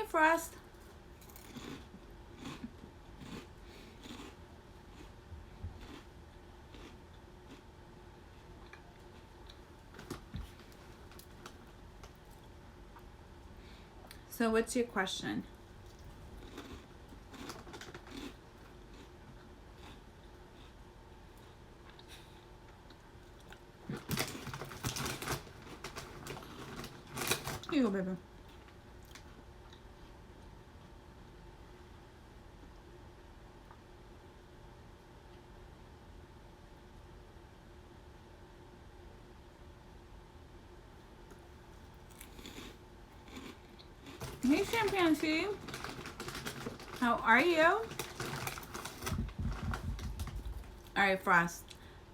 Frost. So what's your question? Here you go, baby. Hey, Chimpanzee. How are you? Alright, Frost.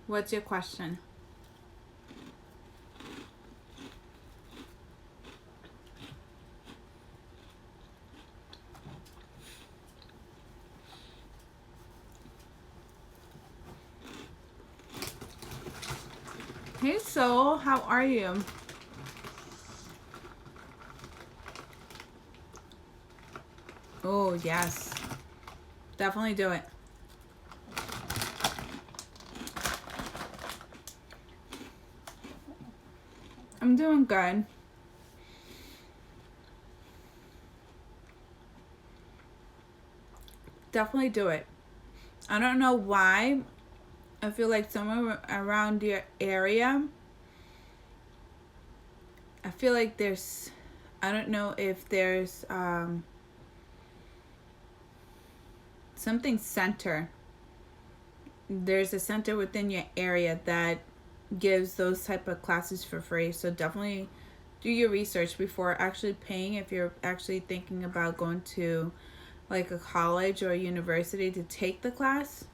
What's your question? Hey, Soul. How are you? Oh, yes. Definitely do it. I'm doing good. Definitely do it. I don't know why. I feel like somewhere around your area, I feel like there's, I don't know if there's something center. There's a center within your area that gives those type of classes for free. So definitely do your research before actually paying, if you're actually thinking about going to like a college or a university to take the class.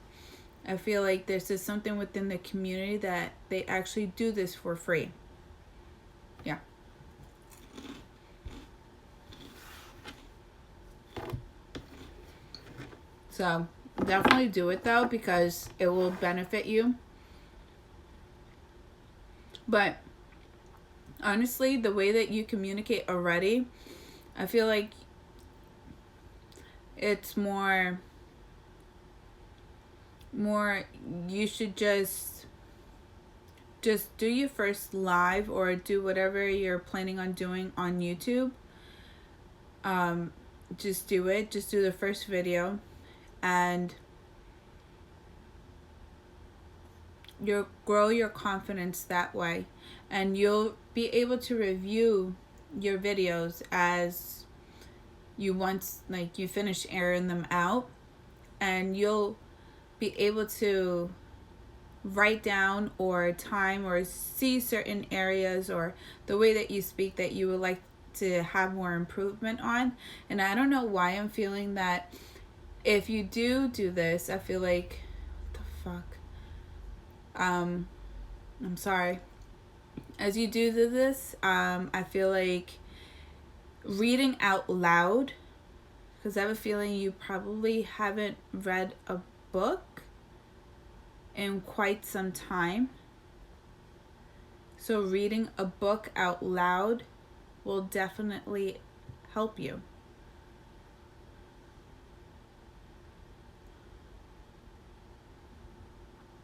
I feel like there's just something within the community that they actually do this for free. Yeah. So definitely do it though, because it will benefit you. But honestly, the way that you communicate already, I feel like it's more you should just do your first live or do whatever you're planning on doing on YouTube. Just do it. Just do the first video, and you'll grow your confidence that way, and you'll be able to review your videos as you finish airing them out, and you'll be able to write down or time or see certain areas or the way that you speak that you would like to have more improvement on. And I don't know why I'm feeling that if you do this, I feel like, what the fuck? I'm sorry. As you do this, I feel like reading out loud, because I have a feeling you probably haven't read a book in quite some time. So reading a book out loud will definitely help you.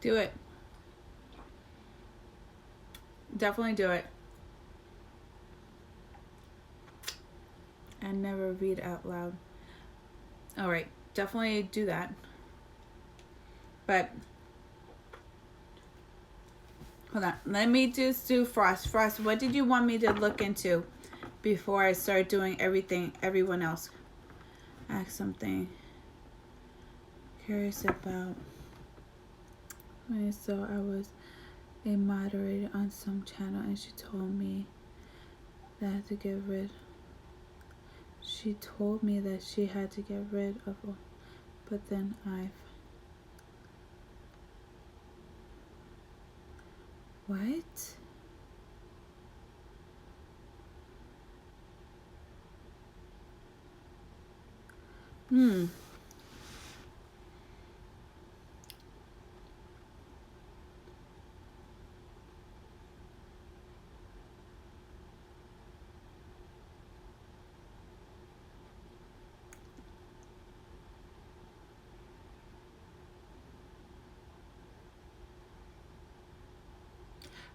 Do it. Definitely do it. And never read out loud. Alright, definitely do that. But hold on. Let me just do Frost. Frost, what did you want me to look into before I start doing everyone else? Ask something curious about. So I was a moderator on some channel, and she told me that I had to get rid. She told me that she had to get rid of all, but then what?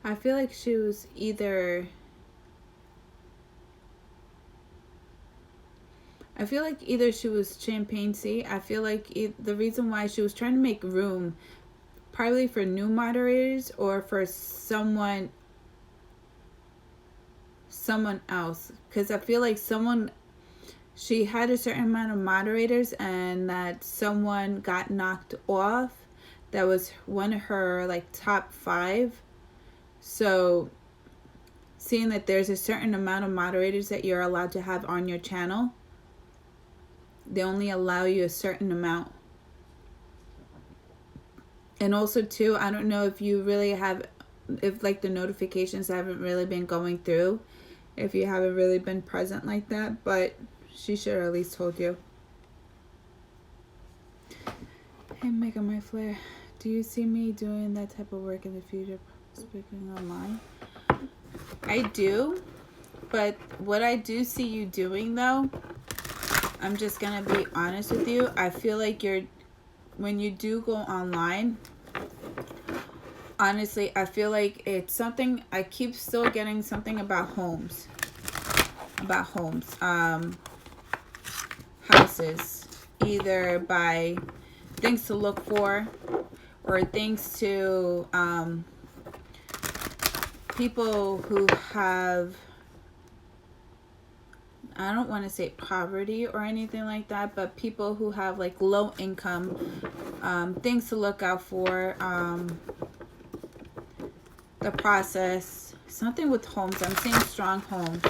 I feel like she was either... I feel like either she was Champagne C. I feel like the reason why she was trying to make room, probably for new moderators or for someone else. Because I feel like she had a certain amount of moderators and that someone got knocked off. That was one of her like top 5. So seeing that there's a certain amount of moderators that you're allowed to have on your channel, they only allow you a certain amount. And also too, I don't know if you really have, if like the notifications haven't really been going through, if you haven't really been present like that, but she should have at least told you. Hey Mega My Flare, do you see me doing that type of work in the future, speaking online? I do, but what I do see you doing though, I'm just gonna be honest with you, I feel like when you do go online, honestly, I feel like it's something, I keep still getting something about homes. Houses. Either by things to look for or things to people who have, I don't want to say poverty or anything like that, but people who have like low income, things to look out for, the process, something with homes. I'm seeing strong homes,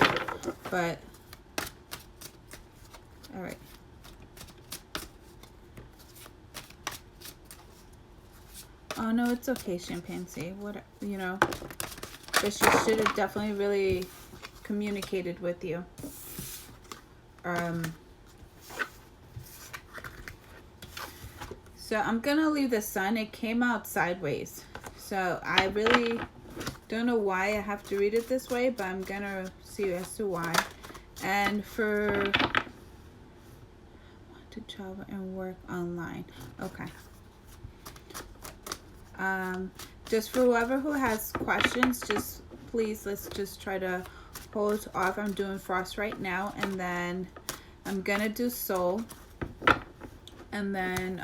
but all right. Oh no, it's okay, Chimpanzee. What, you know, but she should have definitely really communicated with you. So I'm gonna leave the sun. It came out sideways, so I really don't know why I have to read it this way, but I'm gonna see as to why. And for want to travel and work online. Okay. Just for whoever who has questions, just please, let's just try to hold off. I'm doing Frost right now, and then I'm gonna do Soul, and then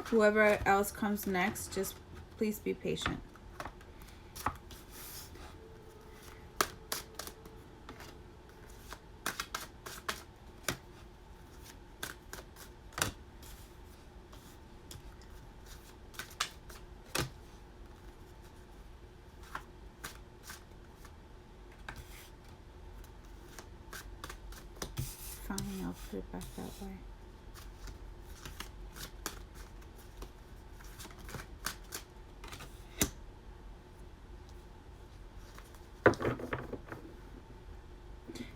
whoever else comes next, just please be patient. Fine, I'll put it back that way.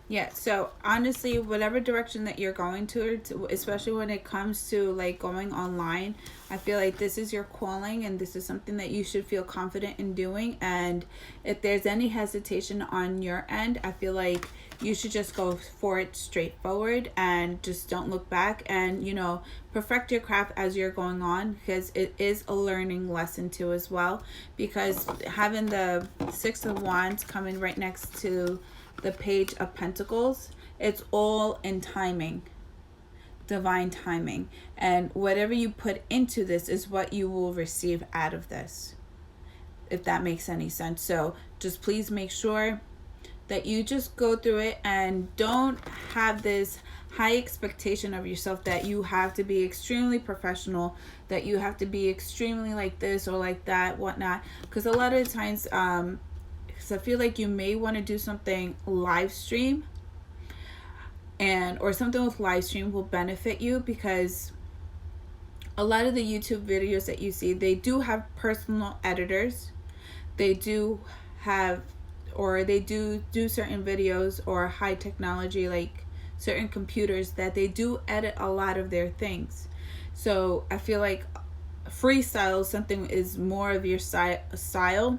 Yeah, so honestly, whatever direction that you're going to, especially when it comes to like going online, I feel like this is your calling and this is something that you should feel confident in doing. And if there's any hesitation on your end, I feel like you should just go for it straightforward and just don't look back, and, you know, perfect your craft as you're going on, because it is a learning lesson too as well, because having the Six of Wands coming right next to the Page of Pentacles, it's all in timing, divine timing, and whatever you put into this is what you will receive out of this, if that makes any sense. So just please make sure that you just go through it and don't have this high expectation of yourself that you have to be extremely professional, that you have to be extremely like this or like that, whatnot, because a lot of times because I feel like you may want to do something live stream, or something with live stream will benefit you, because a lot of the YouTube videos that you see, they do have personal editors. They do have, or they do certain videos, or high technology, like certain computers, that they do edit a lot of their things. So I feel like freestyle, something is more of your style,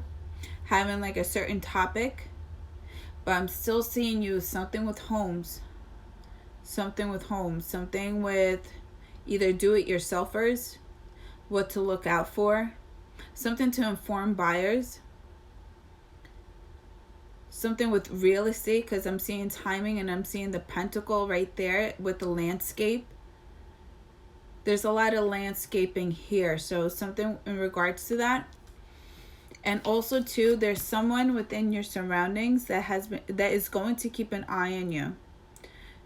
having like a certain topic, but I'm still seeing you something with homes, something with either do-it-yourselfers, what to look out for, something to inform buyers, something with real estate, because I'm seeing timing and I'm seeing the pentacle right there with the landscape. There's a lot of landscaping here, so something in regards to that. And also too, there's someone within your surroundings that is going to keep an eye on you,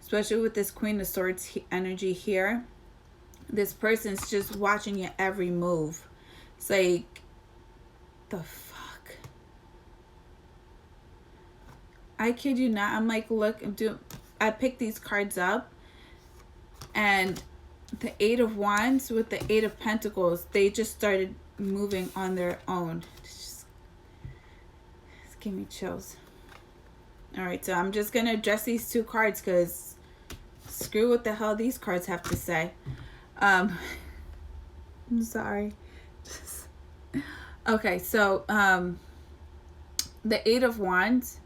especially with this Queen of Swords energy here. This person's just watching your every move. It's like, the fuck? I kid you not. I'm like, look, I picked these cards up, and the Eight of Wands with the Eight of Pentacles, they just started moving on their own. It's give me chills. All right, so I'm just going to address these two cards because screw what the hell these cards have to say. I'm sorry. Okay, so the Eight of Wands.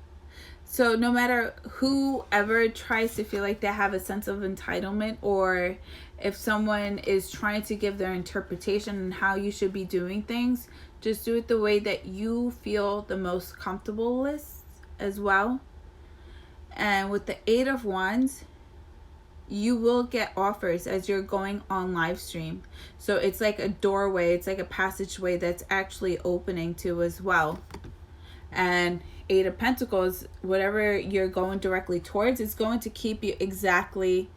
So no matter whoever tries to feel like they have a sense of entitlement, or if someone is trying to give their interpretation on how you should be doing things, just do it the way that you feel the most comfortable with as well. And with the Eight of Wands, you will get offers as you're going on live stream. So it's like a doorway, it's like a passageway that's actually opening to as well. And Eight of Pentacles, whatever you're going directly towards, is going to keep you exactly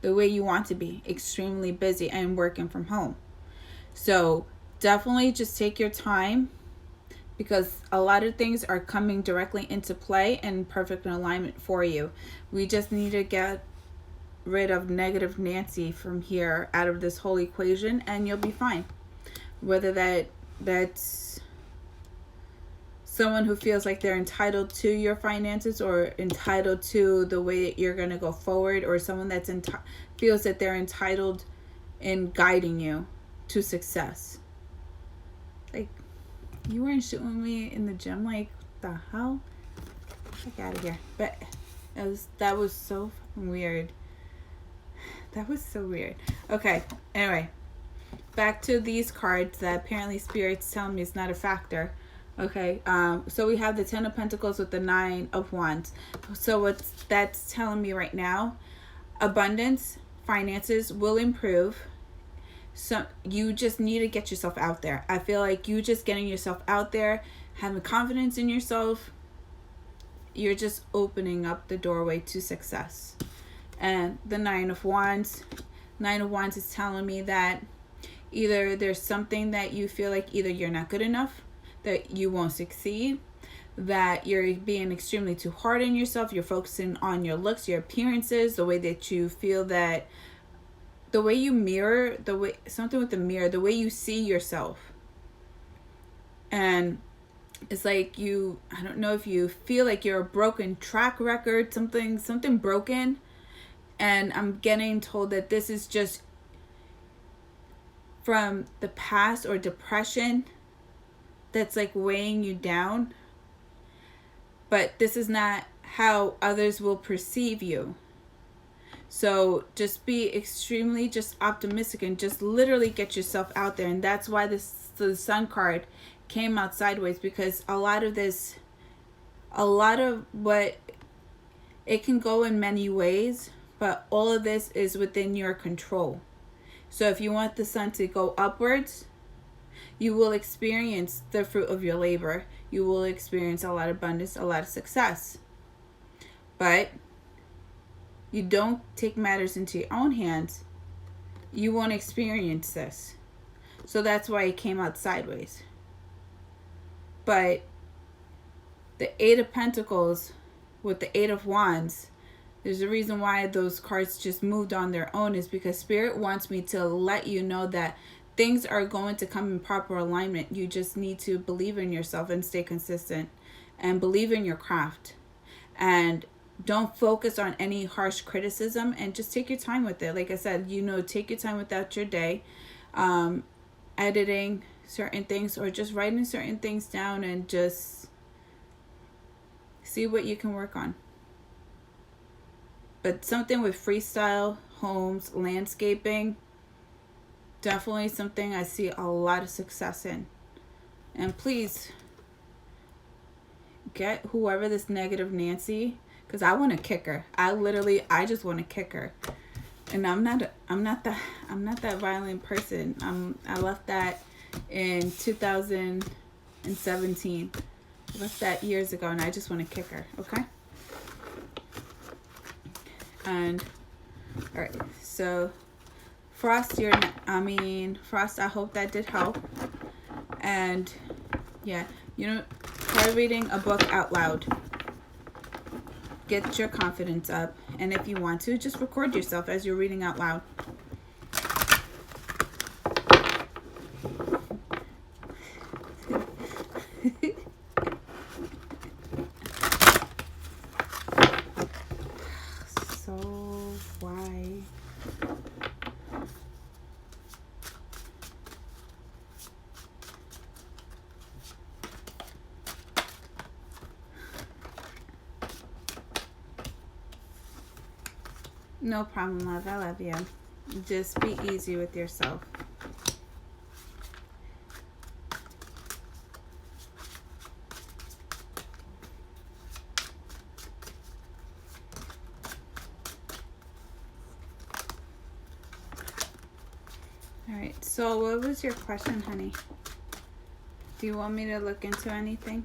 the way you want to be, extremely busy and working from home. So definitely just take your time, because a lot of things are coming directly into play and perfect alignment for you. We just need to get rid of negative Nancy from here, out of this whole equation, and you'll be fine. Whether that's someone who feels like they're entitled to your finances or entitled to the way that you're going to go forward, or someone that's feels that they're entitled in guiding you to success. Like, you weren't shooting me in the gym, like, the hell? Get out of here. But that was so fucking weird. That was so weird. Okay, anyway, back to these cards that apparently Spirit's telling me is not a factor. Okay, so we have the Ten of Pentacles with the Nine of Wands. So what that's telling me right now, abundance, finances will improve. So you just need to get yourself out there. I feel like you just getting yourself out there, having confidence in yourself, you're just opening up the doorway to success. And the Nine of Wands is telling me that either there's something that you feel like either you're not good enough, that you won't succeed, that you're being extremely too hard on yourself, you're focusing on your looks, your appearances, the way that you feel, that the way you mirror, something with the mirror, the way you see yourself. And it's like I don't know if you feel like you're a broken track record, something broken. And I'm getting told that this is just from the past or depression that's like weighing you down, but this is not how others will perceive you. So just be extremely just optimistic and just literally get yourself out there. And that's why the Sun card came out sideways, because a lot of what, it can go in many ways, but all of this is within your control. So if you want the Sun to go upwards, you will experience the fruit of your labor. You will experience a lot of abundance, a lot of success. But you don't take matters into your own hands, you won't experience this. So that's why it came out sideways. But the Eight of Pentacles with the Eight of Wands, there's a reason why those cards just moved on their own, is because Spirit wants me to let you know that things are going to come in proper alignment. You just need to believe in yourself and stay consistent and believe in your craft. And don't focus on any harsh criticism, and just take your time with it. Like I said, take your time without your day, editing certain things or just writing certain things down, and just see what you can work on. But something with freestyle, homes, landscaping, definitely something I see a lot of success in. And please get whoever this negative Nancy, because I want to kick her. I just want to kick her. And I'm not that violent person. I left that in 2017. I left that years ago, and I just want to kick her. Okay. And all right, so Frost, I hope that did help. And yeah, try reading a book out loud. Get your confidence up, and if you want to, just record yourself as you're reading out loud. So why? No problem, love. I love you. Just be easy with yourself. Alright, so what was your question, honey? Do you want me to look into anything?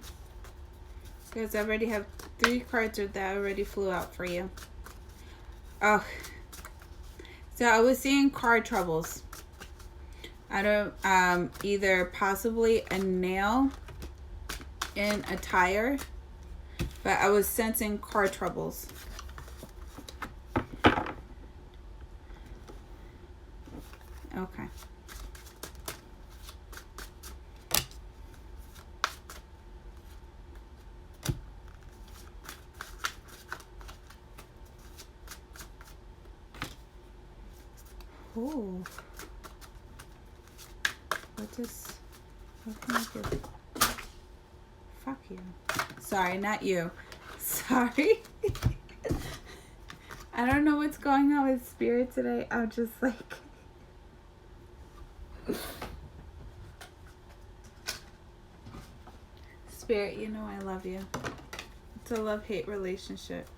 Because I already have 3 cards that already flew out for you. Oh, so I was seeing car troubles. I don't, either possibly a nail in a tire, but I was sensing car troubles. Okay. Oh. What can I do? Fuck you. Sorry, not you. Sorry. I don't know what's going on with spirit today. I'm just like... Spirit, you know I love you. It's a love-hate relationship.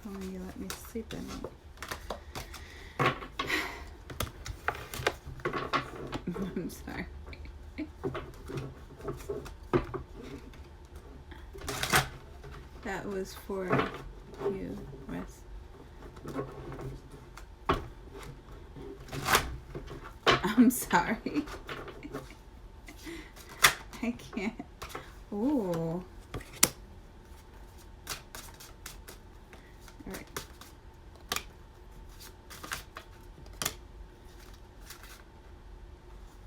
Only you let me sleep in it. I'm sorry. That was for you, Wes. I'm sorry. I can't. Ooh. Alright.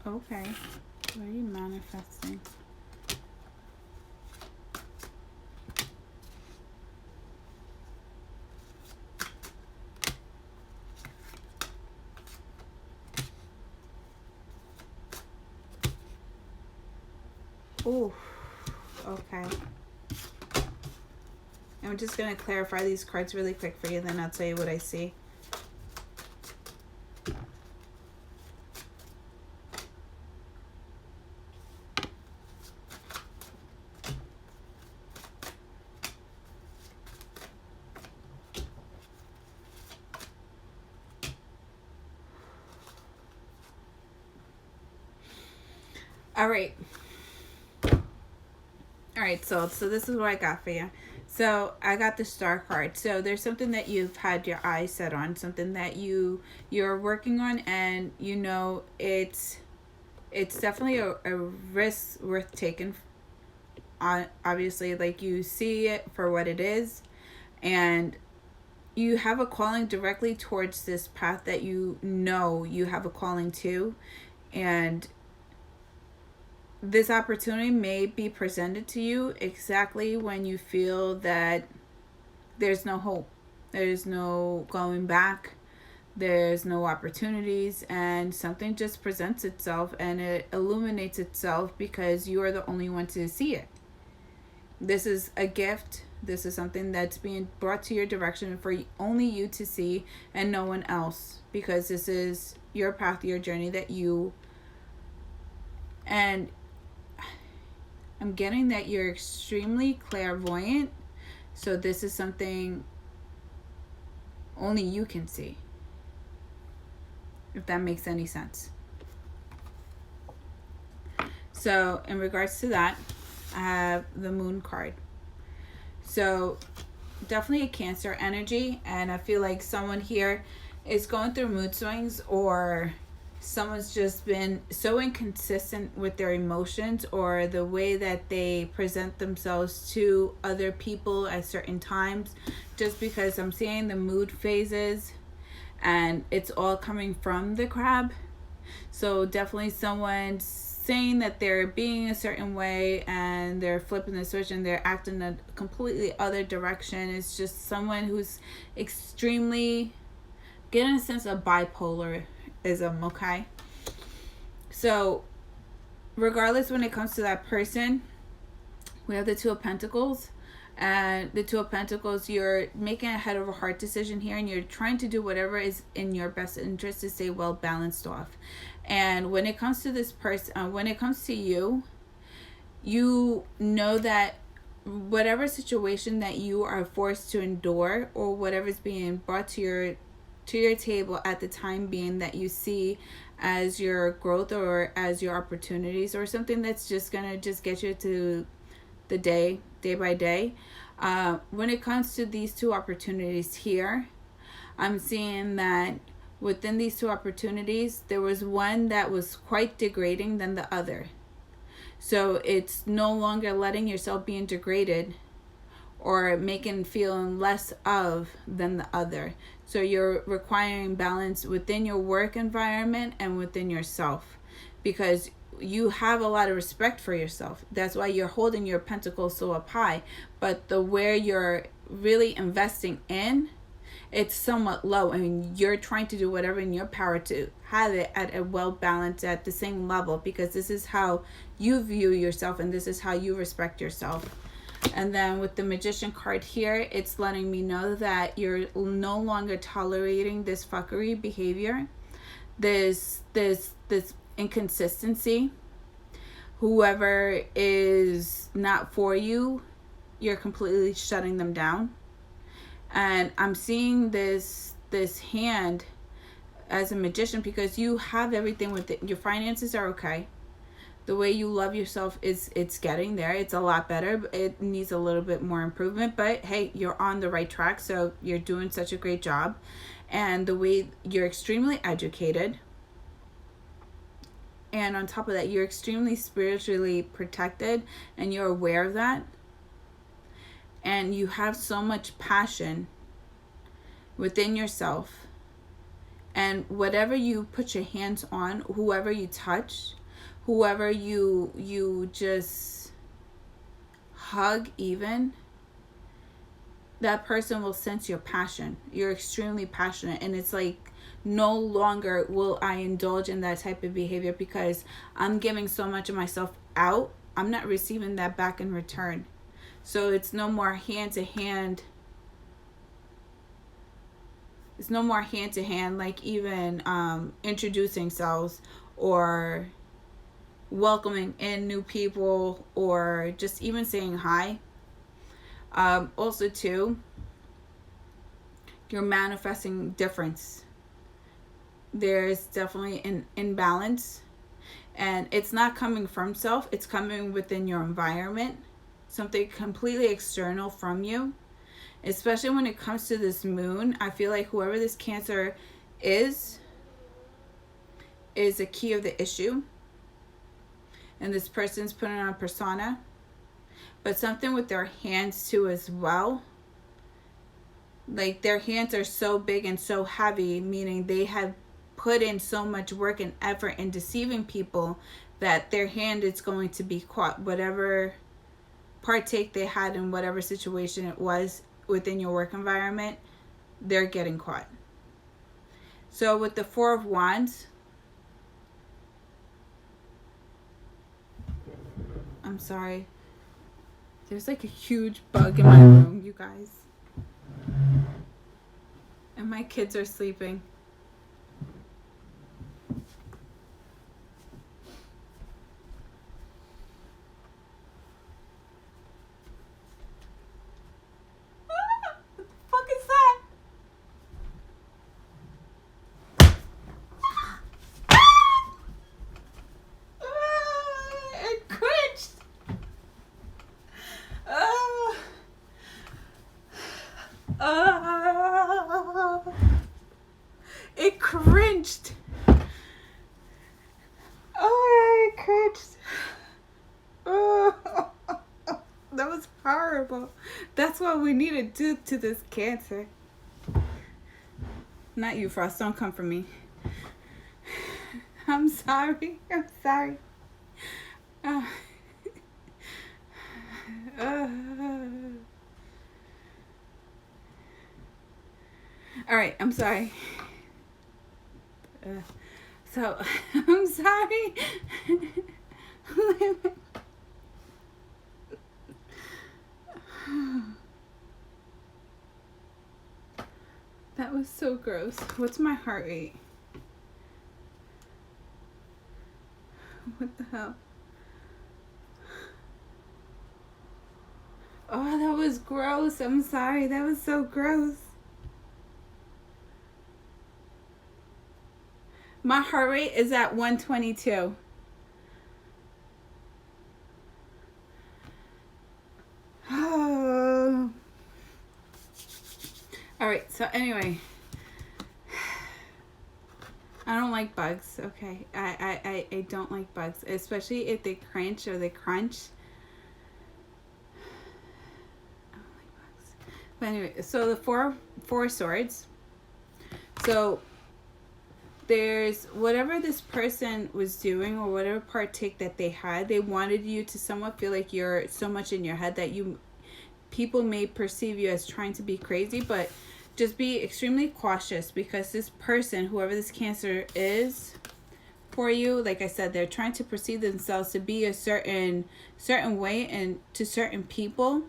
Okay. What are you manifesting? Ooh, okay. I'm just going to clarify these cards really quick for you, then I'll tell you what I see. All right. Alright, so this is what I got for you. So I got the Star card. So there's something that you've had your eyes set on, something that you're working on, and you know it's definitely a risk worth taking. Obviously, like, you see it for what it is, and you have a calling directly towards this path that you know you have a calling to, and this opportunity may be presented to you exactly when you feel that there's no hope, there's no going back, there's no opportunities, and something just presents itself and it illuminates itself because you are the only one to see it. This is a gift. This is something that's being brought to your direction for only you to see and no one else, because this is your path, your journey that you And I'm getting that you're extremely clairvoyant. So this is something only you can see, if that makes any sense. So in regards to that, I have the Moon card. So definitely a Cancer energy, and I feel like someone here is going through mood swings, or someone's just been so inconsistent with their emotions or the way that they present themselves to other people at certain times, just because I'm seeing the mood phases and it's all coming from the Crab. So definitely someone's saying that they're being a certain way and they're flipping the switch and they're acting a completely other direction. It's just someone who's extremely getting a sense of bipolarism, okay? So regardless, when it comes to that person, we have the Two of Pentacles. And the Two of Pentacles, you're making a head over heart decision here, and you're trying to do whatever is in your best interest to stay well balanced off. And when it comes to this person, when it comes to you, you know that whatever situation that you are forced to endure, or whatever's being brought to your table at the time being, that you see as your growth or as your opportunities, or something that's just gonna just get you to the day by day. When it comes to these two opportunities here, I'm seeing that within these two opportunities, there was one that was quite degrading than the other. So it's no longer letting yourself being degraded or making feeling less of than the other. So you're requiring balance within your work environment and within yourself, because you have a lot of respect for yourself. That's why you're holding your pentacles so up high. But the where you're really investing in, it's somewhat low. I mean, you're trying to do whatever in your power to have it at a well balanced, at the same level, because this is how you view yourself and this is how you respect yourself. And then with the Magician card here, it's letting me know that you're no longer tolerating this fuckery behavior, this inconsistency. Whoever is not for you, you're completely shutting them down. And I'm seeing this hand as a magician, because you have everything with it. Your finances are okay. The way you love yourself it's getting there. It's a lot better. It needs a little bit more improvement, but hey, you're on the right track. So you're doing such a great job. And the way you're extremely educated, and on top of that, you're extremely spiritually protected, and you're aware of that. And you have so much passion within yourself. And whatever you put your hands on, whoever you touch, whoever you just hug even, that person will sense your passion. You're extremely passionate, and it's like, no longer will I indulge in that type of behavior, because I'm giving so much of myself out. I'm not receiving that back in return. So it's no more hand to hand. It's no more hand to hand, like even introducing selves or welcoming in new people, or just even saying hi. Also too, you're manifesting difference. There's definitely an imbalance, and it's not coming from self, it's coming within your environment, something completely external from you. Especially when it comes to this moon, I feel like whoever this Cancer is a key of the issue, and this person's putting on a persona, but something with their hands too as well. Like their hands are so big and so heavy, meaning they have put in so much work and effort in deceiving people that their hand is going to be caught. Whatever partake they had in whatever situation it was within your work environment, they're getting caught. So with the Four of Wands, I'm sorry, there's like a huge bug in my room, you guys, and my kids are sleeping. It cringed. Oh, it cringed. Oh, that was horrible. That's what we need to do to this cancer. Not you, Frost. Don't come for me. I'm sorry. I'm sorry. All right. I'm sorry. So, I'm sorry. That was so gross. What's my heart rate? What the hell? Oh, that was gross. I'm sorry. That was so gross. My heart rate is at 122. Oh. All right. So anyway, I don't like bugs. Okay, I don't like bugs, especially if they crunch or they crunch. I don't like bugs. But anyway, so the four swords. So there's whatever this person was doing or whatever partake that they had, they wanted you to somewhat feel like you're so much in your head that people may perceive you as trying to be crazy, but just be extremely cautious, because this person, whoever this cancer is for you, like I said, they're trying to perceive themselves to be a certain way and to certain people.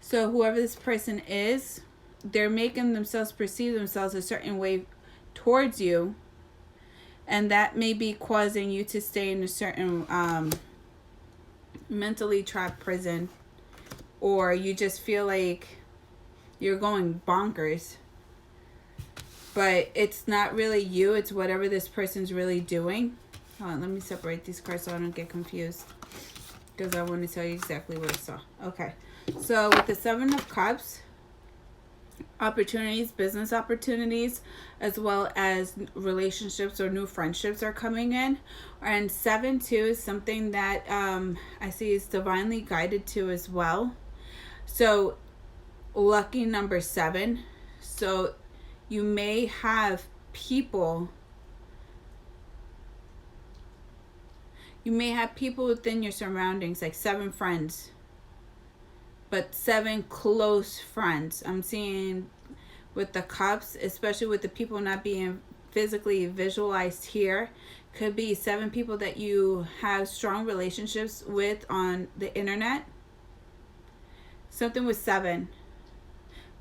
So whoever this person is, they're making themselves perceive themselves a certain way towards you, and that may be causing you to stay in a certain mentally trapped prison, or you just feel like you're going bonkers, but it's not really you, it's whatever this person's really doing. Hold on, let me separate these cards so I don't get confused, because I want to tell you exactly what I saw. Okay, so with the Seven of Cups, opportunities, business opportunities, as well as relationships or new friendships are coming in. And 7 too is something that I see is divinely guided to as well. So lucky number 7. So you may have people within your surroundings, like 7 friends, but 7 close friends. I'm seeing with the cups, especially with the people not being physically visualized here, could be 7 people that you have strong relationships with on the internet. Something with 7.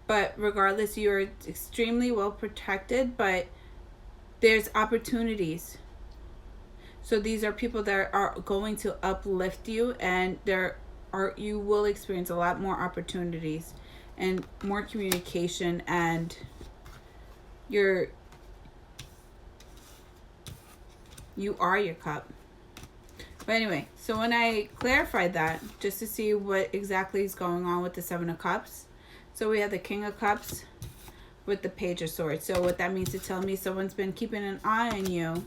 But regardless, you're extremely well protected, but there's opportunities. So these are people that are going to uplift you, and you will experience a lot more opportunities and more communication, and you are your cup. But anyway, so when I clarified that, just to see what exactly is going on with the 7 of Cups, so we have the King of Cups with the Page of Swords. So what that means to tell me, someone's been keeping an eye on you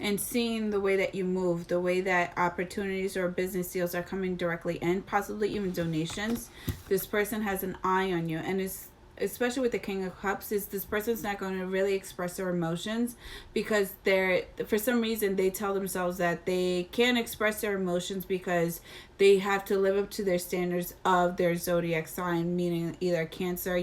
and seeing the way that you move, the way that opportunities or business deals are coming directly in, possibly even donations. This person has an eye on you, and it's, especially with the King of Cups, is this person's not going to really express their emotions, because for some reason they tell themselves that they can't express their emotions because they have to live up to their standards of their zodiac sign, meaning either Cancer,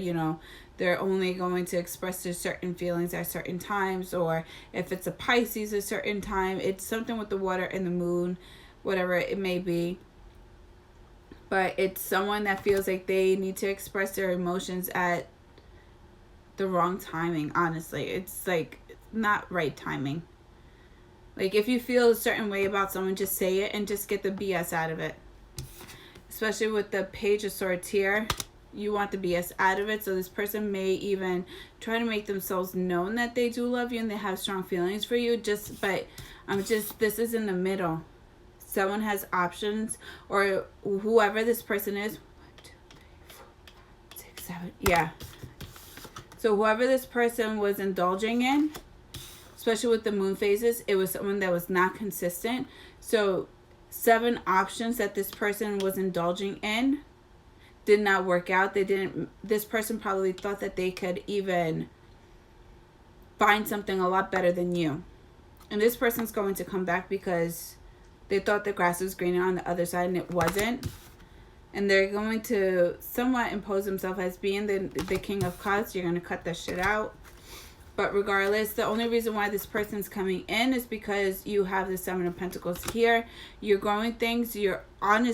they're only going to express their certain feelings at certain times, or if it's a Pisces, a certain time. It's something with the water and the moon, whatever it may be. But it's someone that feels like they need to express their emotions at the wrong timing, honestly. It's like not right timing. Like if you feel a certain way about someone, just say it and just get the BS out of it. Especially with the Page of Swords here. You want the BS out of it. So this person may even try to make themselves known that they do love you and they have strong feelings for you. This is in the middle. Someone has options, or whoever this person is. 1, 2, 3, 4, 5, 6, 7. Yeah. So whoever this person was indulging in, especially with the moon phases, it was someone that was not consistent. So 7 options that this person was indulging in did not work out. This person probably thought that they could even find something a lot better than you. And this person's going to come back because they thought the grass was greener on the other side and it wasn't. And they're going to somewhat impose themselves as being the King of Cups. You're going to cut that shit out. But regardless, the only reason why this person's coming in is because you have the 7 of Pentacles here. You're growing things. You're on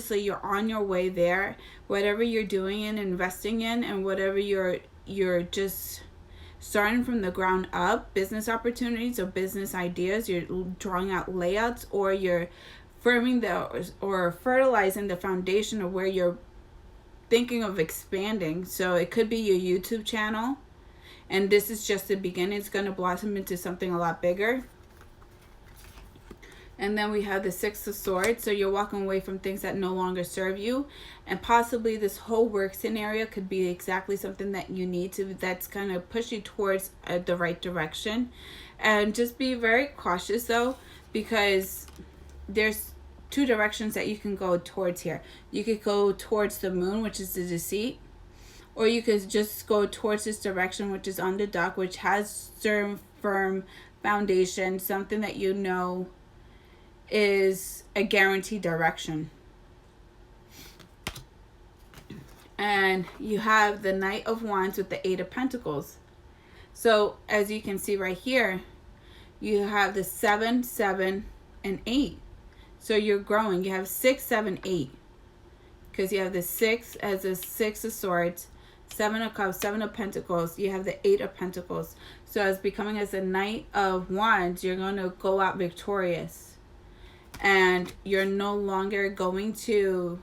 your way there. Whatever you're doing and investing in, and whatever you're just starting from the ground up, business opportunities or business ideas, you're drawing out layouts, or you're or fertilizing the foundation of where you're thinking of expanding. So it could be your YouTube channel, and this is just the beginning. It's going to blossom into something a lot bigger. And then we have the 6 of Swords. So you're walking away from things that no longer serve you. And possibly this whole work scenario could be exactly something that you need to, that's going to push you towards the right direction. And just be very cautious though, because there's 2 directions that you can go towards here. You could go towards the moon, which is the deceit. Or you could just go towards this direction, which is on the dock, which has firm foundation, something that you know is a guaranteed direction. And you have the Knight of Wands with the 8 of Pentacles. So as you can see right here, you have the 7, 7, and 8. So you're growing. You have 6, 7, 8. Because you have the 6 as a 6 of Swords, 7 of Cups, 7 of Pentacles. You have the 8 of Pentacles. So as becoming as a Knight of Wands, you're going to go out victorious. And you're no longer going to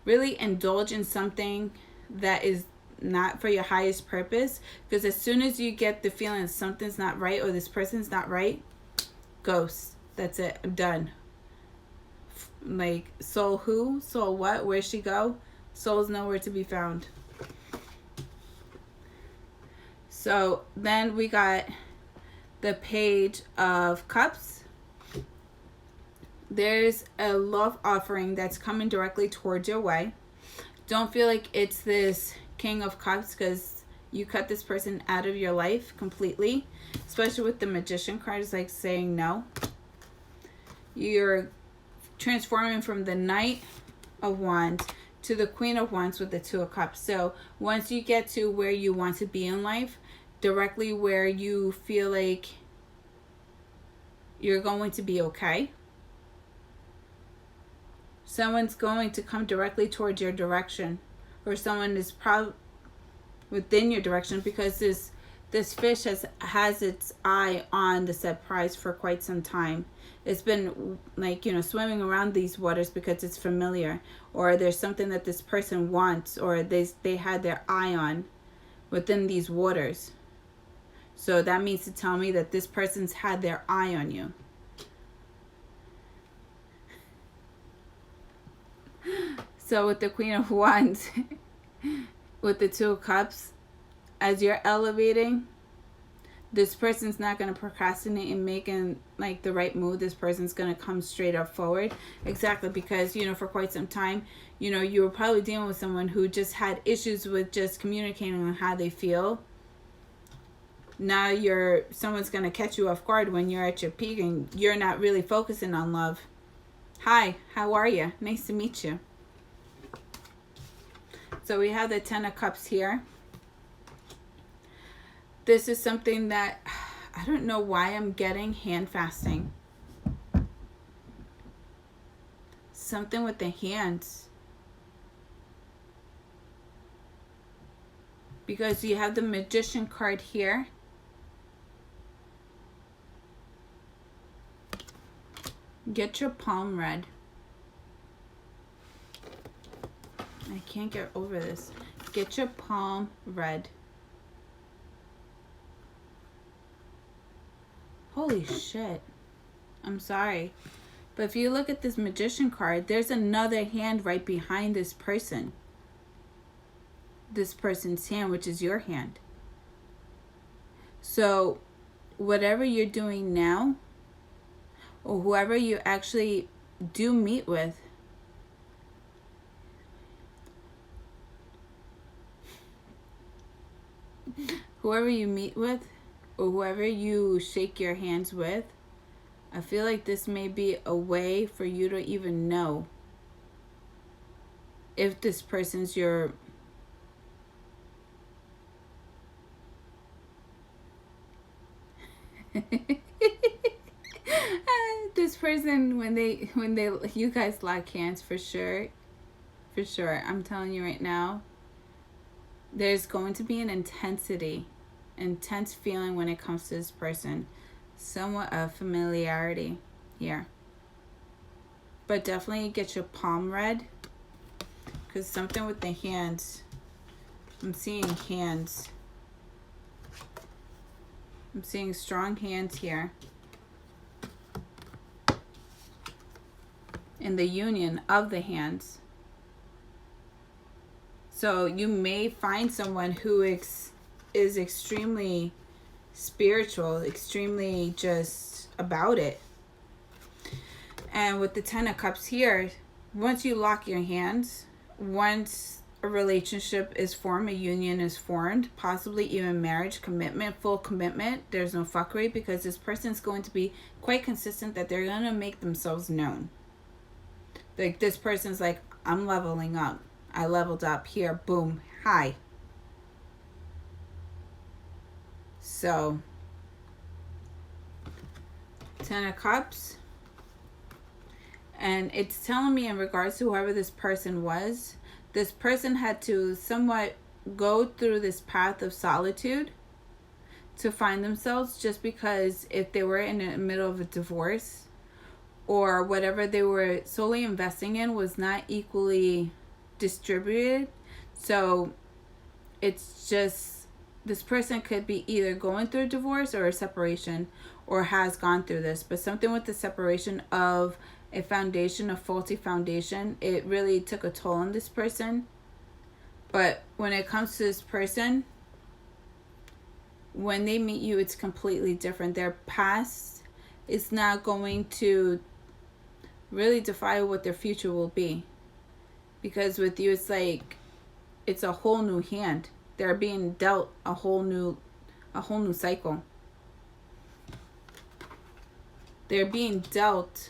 really indulge in something that is not for your highest purpose. Because as soon as you get the feeling something's not right or this person's not right, ghost. That's it. I'm done. Like, soul who? Soul what? Where'd she go? Soul's nowhere to be found. So then we got the Page of Cups. There's a love offering that's coming directly towards your way. Don't feel like it's this King of Cups, because you cut this person out of your life completely. Especially with the Magician card, it's like saying no. You're transforming from the Knight of Wands to the Queen of Wands with the 2 of Cups. So once you get to where you want to be in life, directly where you feel like you're going to be okay, someone's going to come directly towards your direction, or someone is probably within your direction, because this fish has its eye on the said prize for quite some time. It's been like, swimming around these waters because it's familiar, or there's something that this person wants, or they had their eye on within these waters. So that means to tell me that this person's had their eye on you. So with the Queen of Wands, with the 2 of Cups, as you're elevating, this person's not going to procrastinate in making like the right move. This person's going to come straight up forward. Exactly, because, for quite some time, you were probably dealing with someone who just had issues with just communicating on how they feel. Now someone's going to catch you off guard when you're at your peak and you're not really focusing on love. Hi, how are you? Nice to meet you. So we have the 10 of Cups here. This is something that, I don't know why I'm getting hand fasting. Something with the hands. Because you have the Magician card here. Get your palm red. I can't get over this. Get your palm red. Holy shit. I'm sorry. But if you look at this Magician card, there's another hand right behind this person. this person's hand, which is your hand. So whatever you're doing now, or whoever you actually do meet with, whoever you meet with, or whoever you shake your hands with, I feel like this may be a way for you to even know if this person's your this person, when they you guys lock hands, for sure, I'm telling you right now, there's going to be an intense feeling when it comes to this person, somewhat of familiarity here. But definitely get your palm read, because something with the hands, I'm seeing hands. I'm seeing strong hands here. In the union of the hands. So you may find someone who is extremely spiritual, extremely just about it. And with the Ten of Cups here, once you lock your hands, once a relationship is formed, a union is formed, possibly even marriage, commitment, full commitment, there's no fuckery, because this person's going to be quite consistent that they're going to make themselves known. Like, this person's like, I'm leveling up. I leveled up here. Boom. Hi. So, Ten of Cups. And it's telling me, in regards to whoever this person was, this person had to somewhat go through this path of solitude to find themselves, just because if they were in the middle of a divorce, or whatever they were solely investing in was not equally distributed. So it's just, this person could be either going through a divorce or a separation, or has gone through this. But something with the separation of a foundation, a faulty foundation, it really took a toll on this person. But when it comes to this person, when they meet you, it's completely different. Their past is not going to really define what their future will be. Because with you, it's like, it's a whole new hand. They're being dealt a whole new cycle. They're being dealt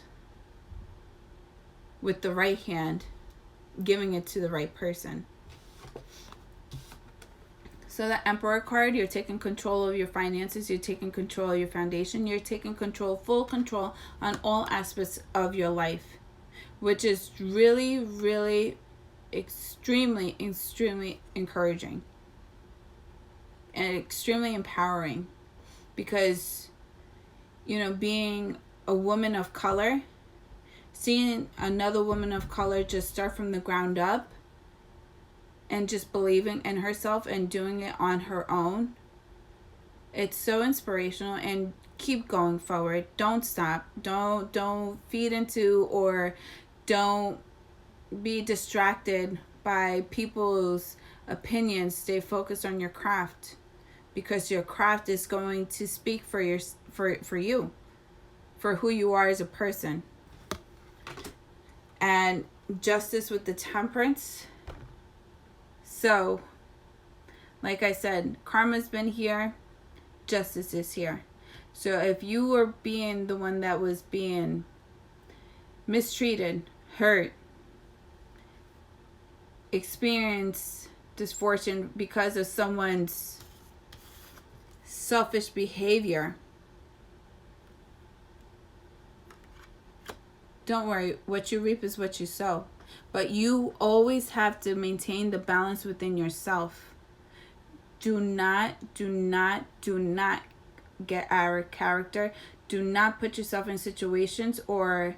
with the right hand, giving it to the right person. So the Emperor card, you're taking control of your finances, you're taking control of your foundation, you're taking control, full control on all aspects of your life, which is really, really extremely encouraging and extremely empowering. Because, being a woman of color, seeing another woman of color just start from the ground up and just believing in herself and doing it on her own, it's so inspirational. And keep going forward. Don't stop. Don't feed into, or don't be distracted by people's opinions. Stay focused on your craft, because your craft is going to speak for you, for who you are as a person. And justice with the Temperance. So, like I said, karma's been here, justice is here. So if you were being the one that was being mistreated, hurt, experienced misfortune because of someone's selfish behavior, don't worry, what you reap is what you sow. But you always have to maintain the balance within yourself. Do not get out of character. Do not put yourself in situations or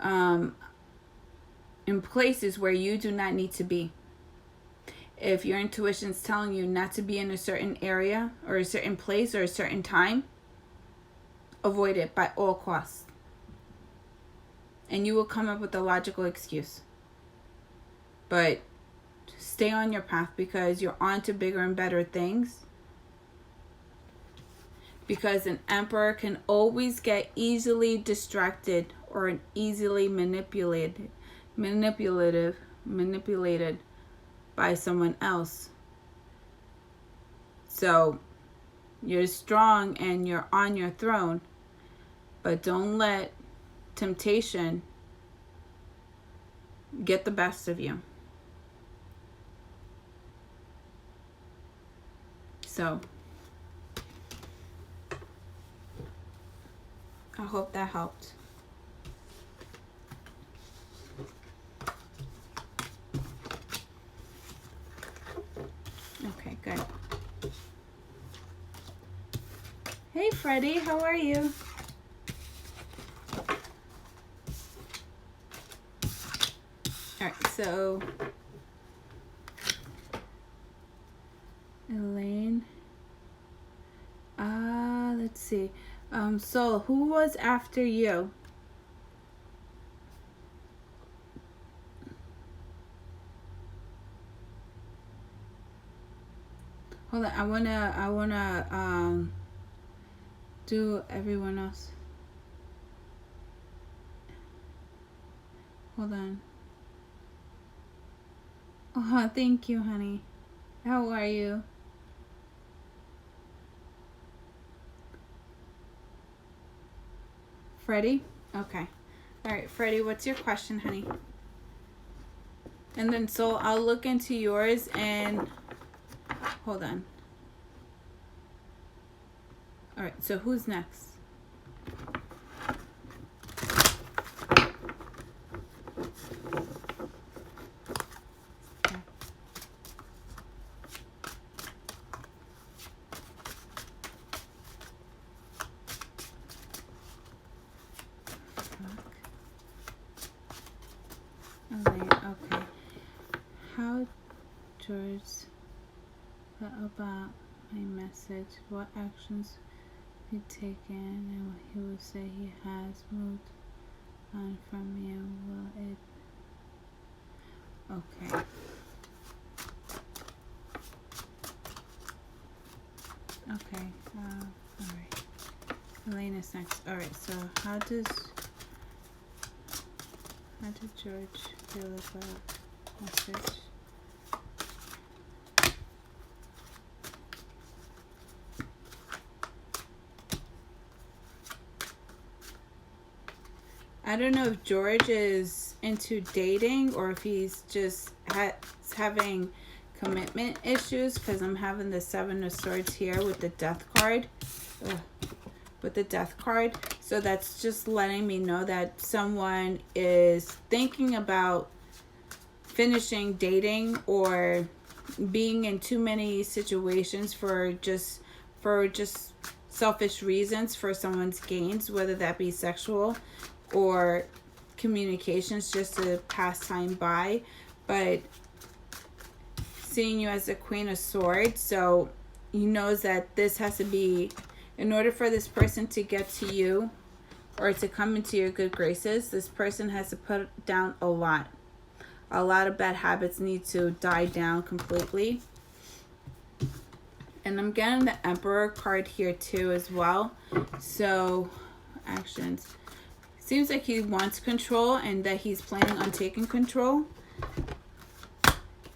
in places where you do not need to be. If your intuition's telling you not to be in a certain area or a certain place or a certain time, avoid it by all costs. And you will come up with a logical excuse. But stay on your path, because you're on to bigger and better things. Because an Emperor can always get easily distracted or easily manipulated by someone else. So you're strong and you're on your throne, but don't let temptation get the best of you. So I hope that helped. Okay, good. Hey Freddie, how are you? Alright, so Elaine. Let's see. So who was after you? Hold on, I wanna do everyone else. Hold on. Oh, thank you, honey. How are you? Freddie? Okay. Alright, Freddie, what's your question, honey? And then so I'll look into yours and hold on. Alright, so who's next? Okay. How George felt about my message, what actions he taken, and what he will say he has moved on from me, and will it... Okay. Okay, alright. Elena's next. Alright, so how did George feel about message? I don't know if George is into dating or if he's just having commitment issues, because I'm having the Seven of Swords here with the Death card. With the Death card. So that's just letting me know that someone is thinking about finishing dating or being in too many situations for just selfish reasons for someone's gains, whether that be sexual or communications, just to pass time by. But seeing you as the Queen of Swords, so he knows that this has to be, in order for this person to get to you or to come into your good graces, this person has to put down a lot. A lot of bad habits need to die down completely. And I'm getting the Emperor card here too as well. So, actions. Seems like he wants control and that he's planning on taking control.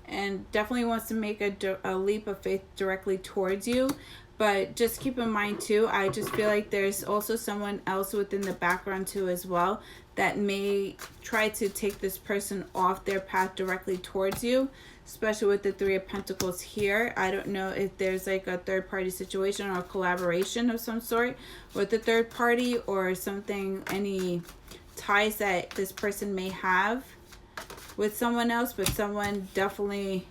And definitely wants to make a leap of faith directly towards you. But just keep in mind too, I just feel like there's also someone else within the background too as well that may try to take this person off their path directly towards you, especially with the Three of Pentacles here. I don't know if there's like a third party situation or a collaboration of some sort with the third party or something, any ties that this person may have with someone else, but someone definitely,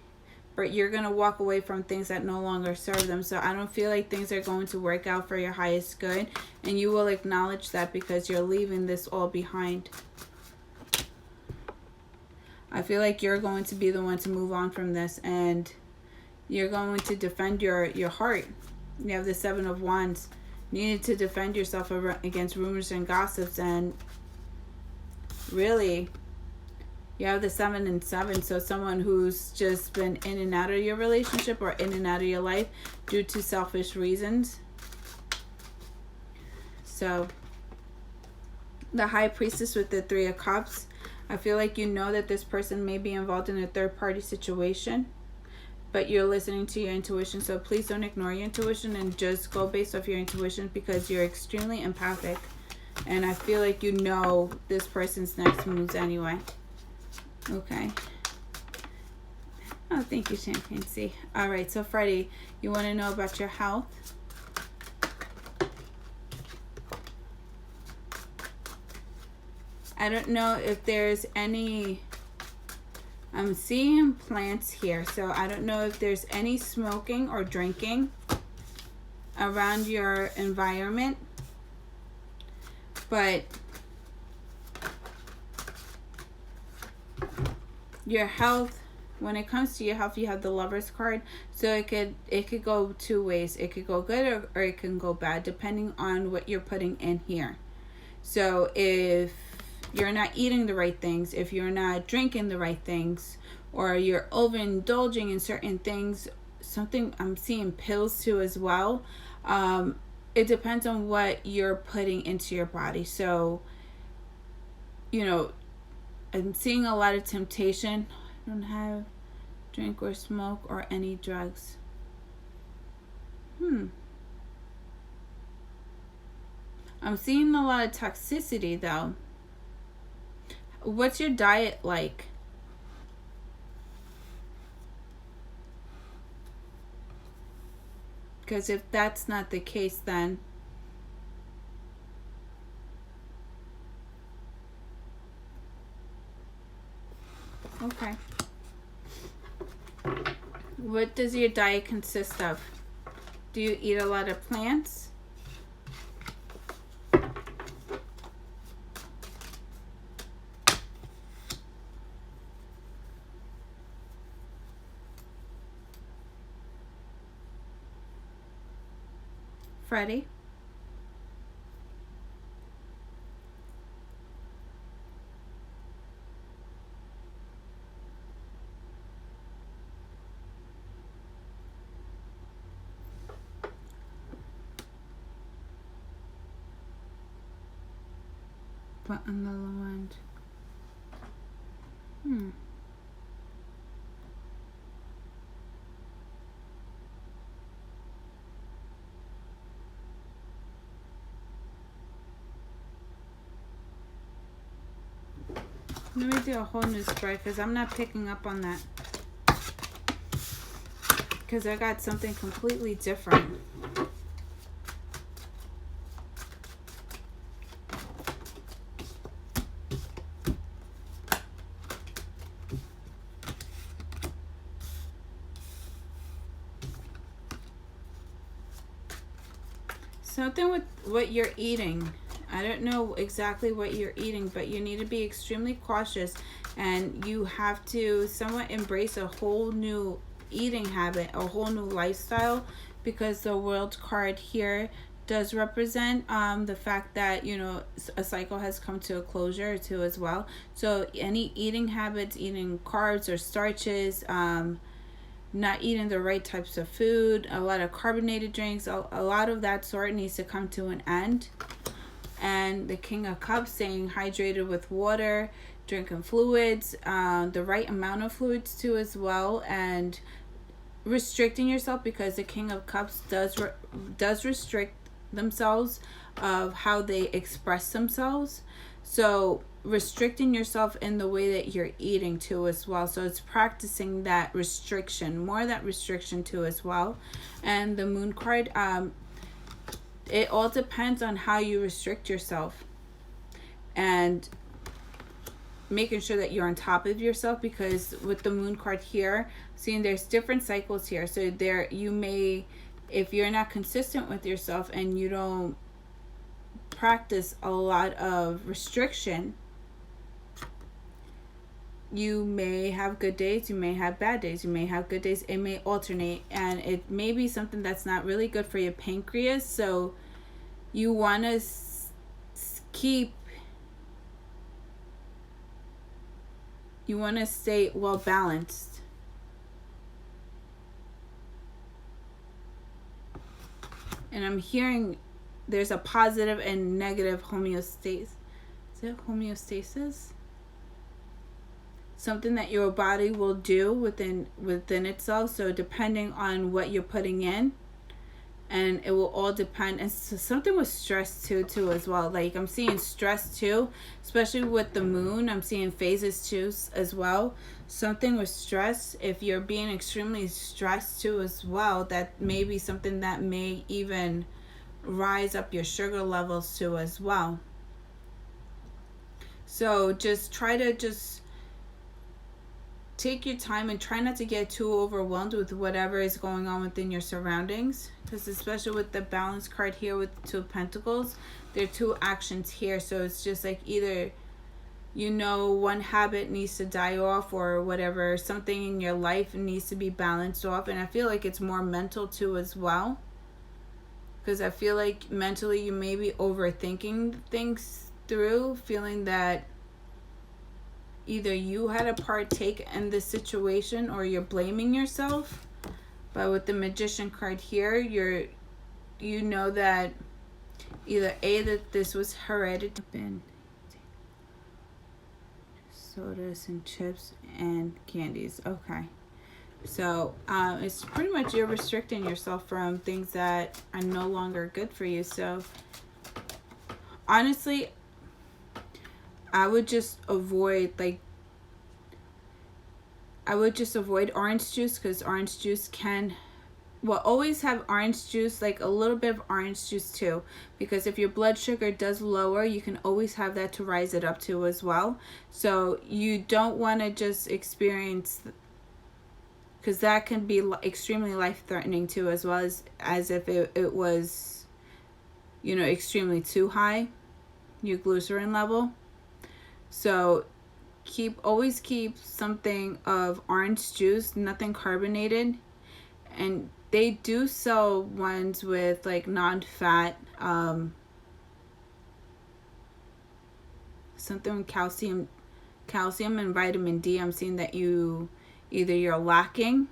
but you're going to walk away from things that no longer serve them. So I don't feel like things are going to work out for your highest good, and you will acknowledge that because you're leaving this all behind. I feel like you're going to be the one to move on from this, and you're going to defend your heart. You have the Seven of Wands. You need to defend yourself against rumors and gossips, and really, You have the 7 and 7, so someone who's just been in and out of your relationship or in and out of your life due to selfish reasons. So the High Priestess with the 3 of Cups, I feel like you know that this person may be involved in a third-party situation, but you're listening to your intuition. So please don't ignore your intuition and just go based off your intuition, because you're extremely empathic. And I feel like you know this person's next moves anyway. Okay. Oh, thank you, Champagne C. All right, so Freddie, you want to know about your health? I don't know if there's any... I'm seeing plants here, so I don't know if there's any smoking or drinking around your environment. But your health, when it comes to your health, you have the Lover's card. So it could go 2 ways. It could go good or it can go bad, depending on what you're putting in here. So if you're not eating the right things, if you're not drinking the right things, or you're overindulging in certain things, something I'm seeing pills too as well. It depends on what you're putting into your body. So, you know, I'm seeing a lot of temptation. I don't have drink or smoke or any drugs. I'm seeing a lot of toxicity though. What's your diet like? Because if that's not the case, then okay. What does your diet consist of? Do you eat a lot of plants? Freddie? But on the low end. Let me do a whole new spread, because I'm not picking up on that. Because I got something completely different. Something with what you're eating. I don't know exactly what you're eating, but you need to be extremely cautious, and you have to somewhat embrace a whole new eating habit, a whole new lifestyle, because the World card here does represent the fact that, you know, a cycle has come to a closure too as well. So any eating habits, eating carbs or starches, not eating the right types of food, a lot of carbonated drinks, a lot of that sort needs to come to an end. And the King of Cups saying hydrated with water, drinking fluids, the right amount of fluids too as well, and restricting yourself, because the King of Cups does restrict themselves of how they express themselves. So restricting yourself in the way that you're eating too as well. So it's practicing that restriction, more of that restriction too as well. And the Moon card, it all depends on how you restrict yourself, and making sure that you're on top of yourself, because with the Moon card here, seeing there's different cycles here. So there you may, if you're not consistent with yourself and you don't practice a lot of restriction, you may have good days, you may have bad days, you may have good days. It may alternate, and it may be something that's not really good for your pancreas. So you want to keep You want to stay well balanced. And I'm hearing there's a positive and negative homeostasis. Is it homeostasis? Something that your body will do within itself. So depending on what you're putting in, and it will all depend. And so something with stress too as well. Like I'm seeing stress too, especially with the moon. I'm seeing phases too as well. Something with stress. If you're being extremely stressed too as well, that may be something that may even rise up your sugar levels too as well. So just try to just take your time and try not to get too overwhelmed with whatever is going on within your surroundings, because especially with the balance card here with the Two of Pentacles, there are two actions here. So it's just like either one habit needs to die off, or whatever, something in your life needs to be balanced off. And I feel like it's more mental too as well, because I feel like mentally you may be overthinking things through, feeling that either you had a partake in this situation or you're blaming yourself. But with the Magician card here, you know that either that this was hereditary, sodas and chips and candies. Okay. So it's pretty much you're restricting yourself from things that are no longer good for you. So honestly, I would just avoid orange juice, because orange juice can, always have orange juice, like a little bit of orange juice too, because if your blood sugar does lower, you can always have that to rise it up too as well. So you don't want to just experience, because that can be extremely life-threatening too, as well as if it was, extremely too high, your glycerin level. So always keep something of orange juice, nothing carbonated. And they do sell ones with like non-fat, something with calcium and vitamin D. I'm seeing that you're lacking.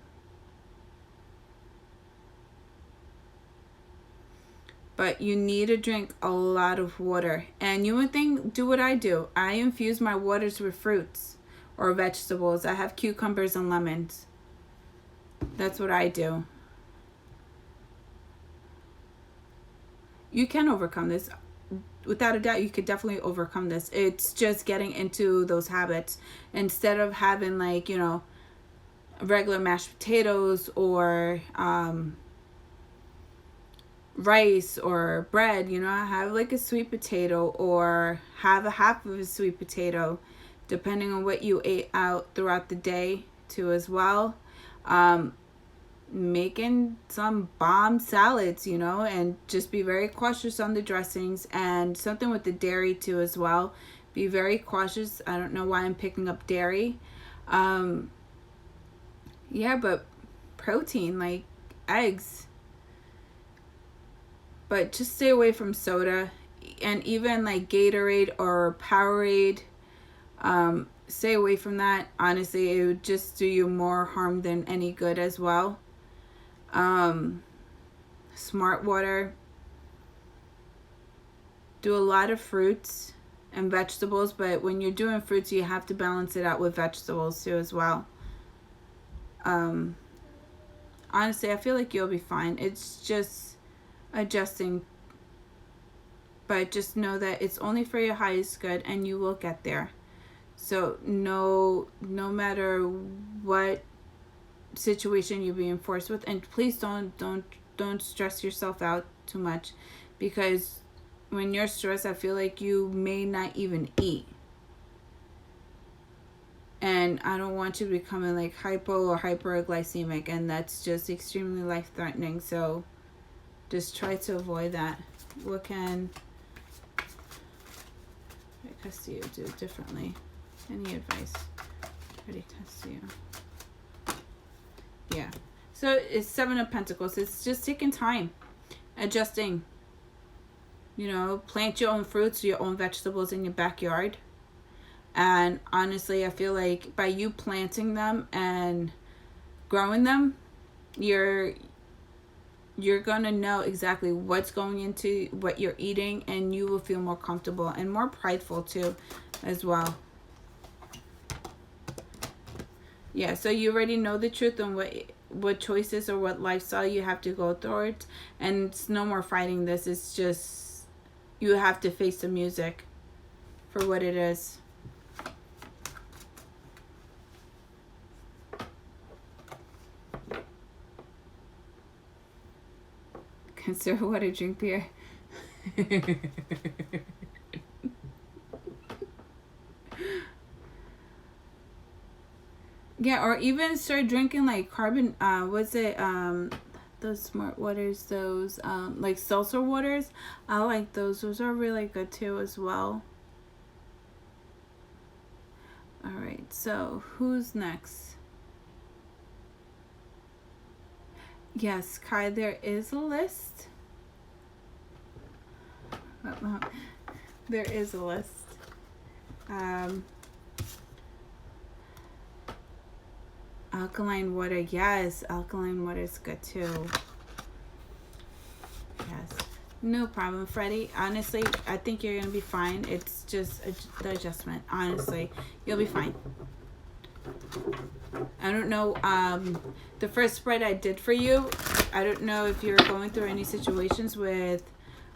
But you need to drink a lot of water. And you would think, do what I do. I infuse my waters with fruits or vegetables. I have cucumbers and lemons. That's what I do. You can overcome this. Without a doubt, you could definitely overcome this. It's just getting into those habits. Instead of having regular mashed potatoes or rice or bread, have like a sweet potato, or have a half of a sweet potato, depending on what you ate out throughout the day too as well. Making some bomb salads, and just be very cautious on the dressings, and something with the dairy too as well. Be very cautious. I don't know why I'm picking up dairy. But protein, like eggs. But just stay away from soda, and even like Gatorade or Powerade. Stay away from that. Honestly, it would just do you more harm than any good as well. Smart water. Do a lot of fruits and vegetables, but when you're doing fruits, you have to balance it out with vegetables too as well. Honestly, I feel like you'll be fine. It's just adjusting, but just know that it's only for your highest good, and you will get there. So no matter what situation you're being forced with, and please don't stress yourself out too much, because when you're stressed, I feel like you may not even eat, and I don't want you becoming like hypo or hyperglycemic, and that's just extremely life-threatening. So just try to avoid that. What can Castillo do differently? Any advice? Pretty Castillo. Yeah. So it's Seven of Pentacles. It's just taking time, adjusting. Plant your own fruits, your own vegetables in your backyard. And honestly, I feel like by you planting them and growing them, you're going to know exactly what's going into what you're eating, and you will feel more comfortable and more prideful too as well. Yeah, so you already know the truth on what choices or what lifestyle you have to go towards, and it's no more fighting this. It's just you have to face the music for what it is. Consider what to drink beer. Yeah, or even start drinking like carbon. What's it? Those smart waters. Those like seltzer waters. I like those. Those are really good too as well. All right. So who's next? Yes, Kai. There is a list. There is a list. Alkaline water, yes, alkaline water is good too. Yes, no problem, Freddie. Honestly, I think you're gonna be fine. It's just the adjustment. Honestly, you'll be fine. I don't know. The first spread I did for you, I don't know if you're going through any situations with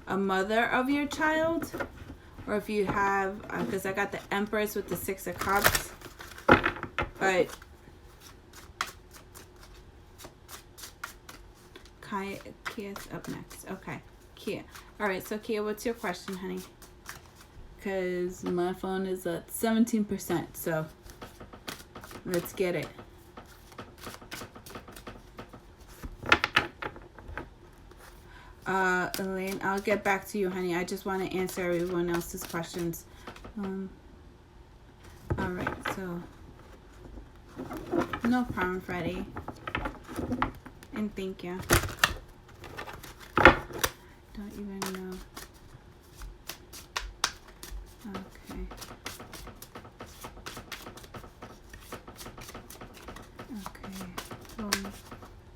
a mother of your child, or if you have, because I got the Empress with the Six of Cups, but. Kia's up next. Okay, Kia. All right, so Kia, what's your question, honey? Because my phone is at 17%, so let's get it. Elaine, I'll get back to you, honey. I just want to answer everyone else's questions. All right, so no problem, Freddie. And thank you. Don't even know. Okay. Okay. So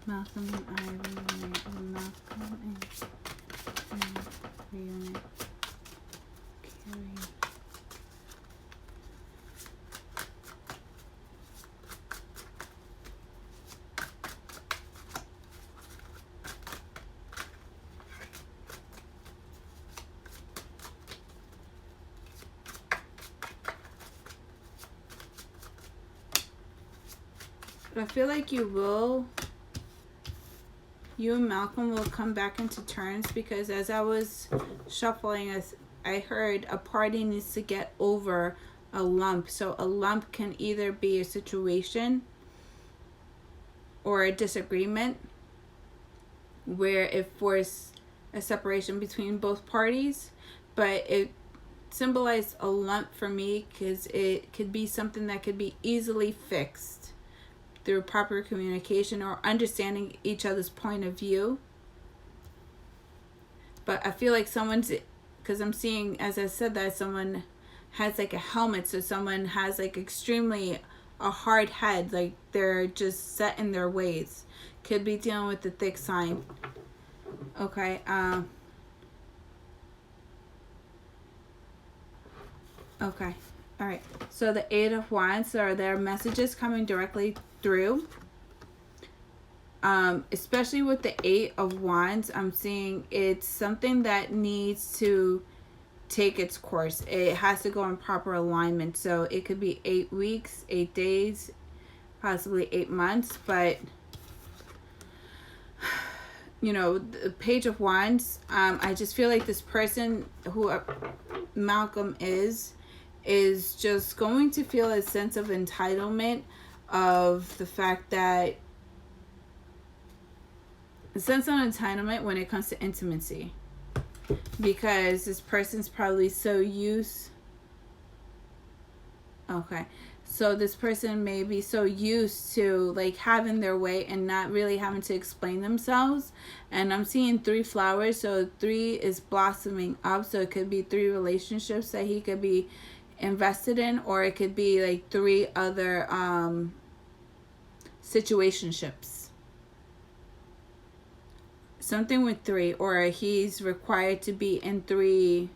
Malcolm and I reunite. Malcolm and reunite. Carrie. I feel like you and Malcolm will come back into terms, because as I was shuffling, as I heard, a party needs to get over a lump. So a lump can either be a situation or a disagreement where it forced a separation between both parties, but it symbolized a lump for me because it could be something that could be easily fixed through proper communication or understanding each other's point of view. But I feel like someone's, because I'm seeing, as I said, that someone has like a helmet, so someone has like extremely a hard head, like they're just set in their ways. Could be dealing with the thick sign. Okay. Okay. All right. So the Eight of Wands, are there messages coming directly through? Especially with the Eight of Wands, I'm seeing it's something that needs to take its course. It has to go in proper alignment. So it could be 8 weeks, 8 days, possibly 8 months. But, you know, the Page of Wands, I just feel like this person who Malcolm is just going to feel a sense of entitlement of the fact that a sense of entitlement when it comes to intimacy, because this person's probably so used. Okay, so this person may be so used to like having their way and not really having to explain themselves. And I'm seeing 3 flowers, so 3 is blossoming up, so it could be 3 relationships that he could be invested in, or it could be like 3 other situationships. Something with 3, or he's required to be in 3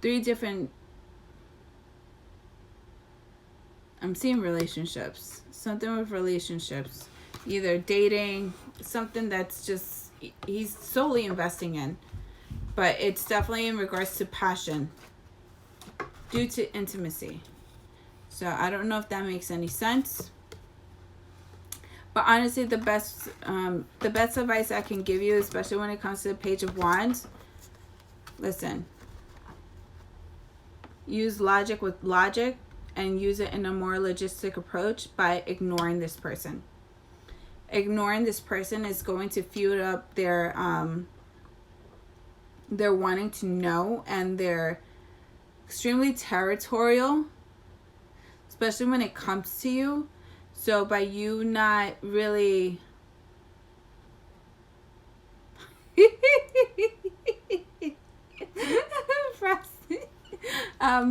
different, I'm seeing relationships. Something with relationships. Either dating, something that's just, he's solely investing in. But it's definitely in regards to passion due to intimacy. So I don't know if that makes any sense. But honestly, the best advice I can give you, especially when it comes to the Page of Wands, listen. Use logic with logic and use it in a more logistic approach by ignoring this person. Ignoring this person is going to fuel up their wanting to know, and they're extremely territorial, especially when it comes to you. So by you not really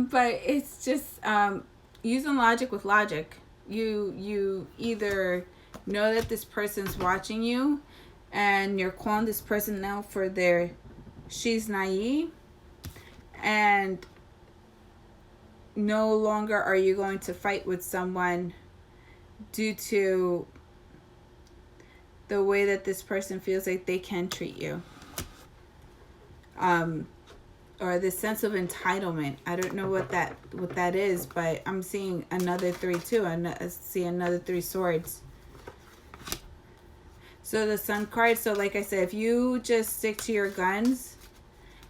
but it's just using logic with logic. You either know that this person's watching you and you're calling this person out for their she's naive, and no longer are you going to fight with someone due to the way that this person feels like they can treat you. Or this sense of entitlement. I don't know what that is, but I'm seeing another 3 too. I see another 3 swords. So the Sun card. So like I said, if you just stick to your guns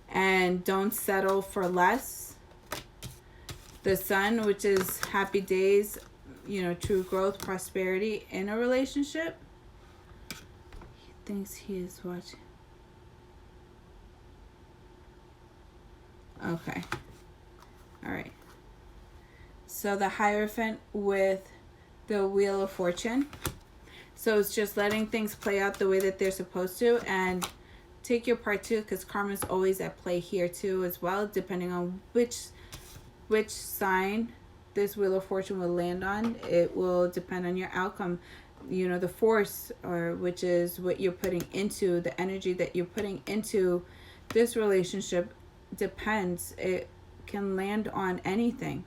and don't settle for less, the Sun, which is happy days, true growth, prosperity in a relationship. He thinks he is watching. Okay. All right. So the Hierophant with the Wheel of Fortune. So it's just letting things play out the way that they're supposed to, and take your part too, because karma's always at play here too as well, depending on which sign this Wheel of Fortune will land on. It will depend on your outcome. The force, or which is what you're putting into, the energy that you're putting into this relationship depends. It can land on anything.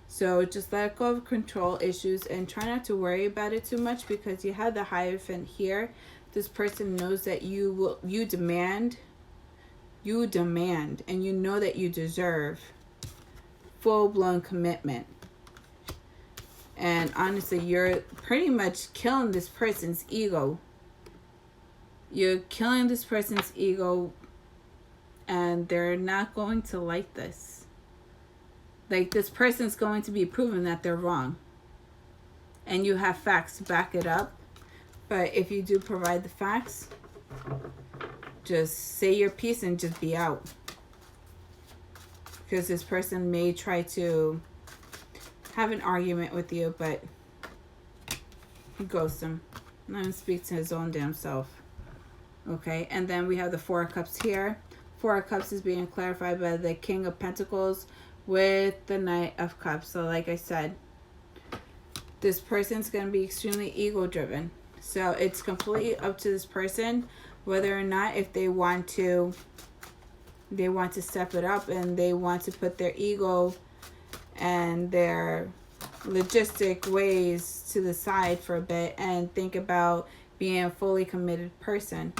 So just let go of control issues and try not to worry about it too much, because you have the Hierophant here. This person knows that you demand, and you know that you deserve full-blown commitment. And honestly, you're pretty much killing this person's ego. You're killing this person's ego, and they're not going to like this. Like, this person's going to be proven that they're wrong. And you have facts to back it up. But if you do provide the facts, just say your piece and just be out. Because this person may try to have an argument with you, but ghost him. Let him speak to his own damn self. Okay, and then we have the Four of Cups here. Four of Cups is being clarified by the King of Pentacles with the Knight of Cups. So like I said, this person's going to be extremely ego driven. So it's completely up to this person whether or not, if they want to step it up, and they want to put their ego and their logistic ways to the side for a bit and think about being a fully committed person.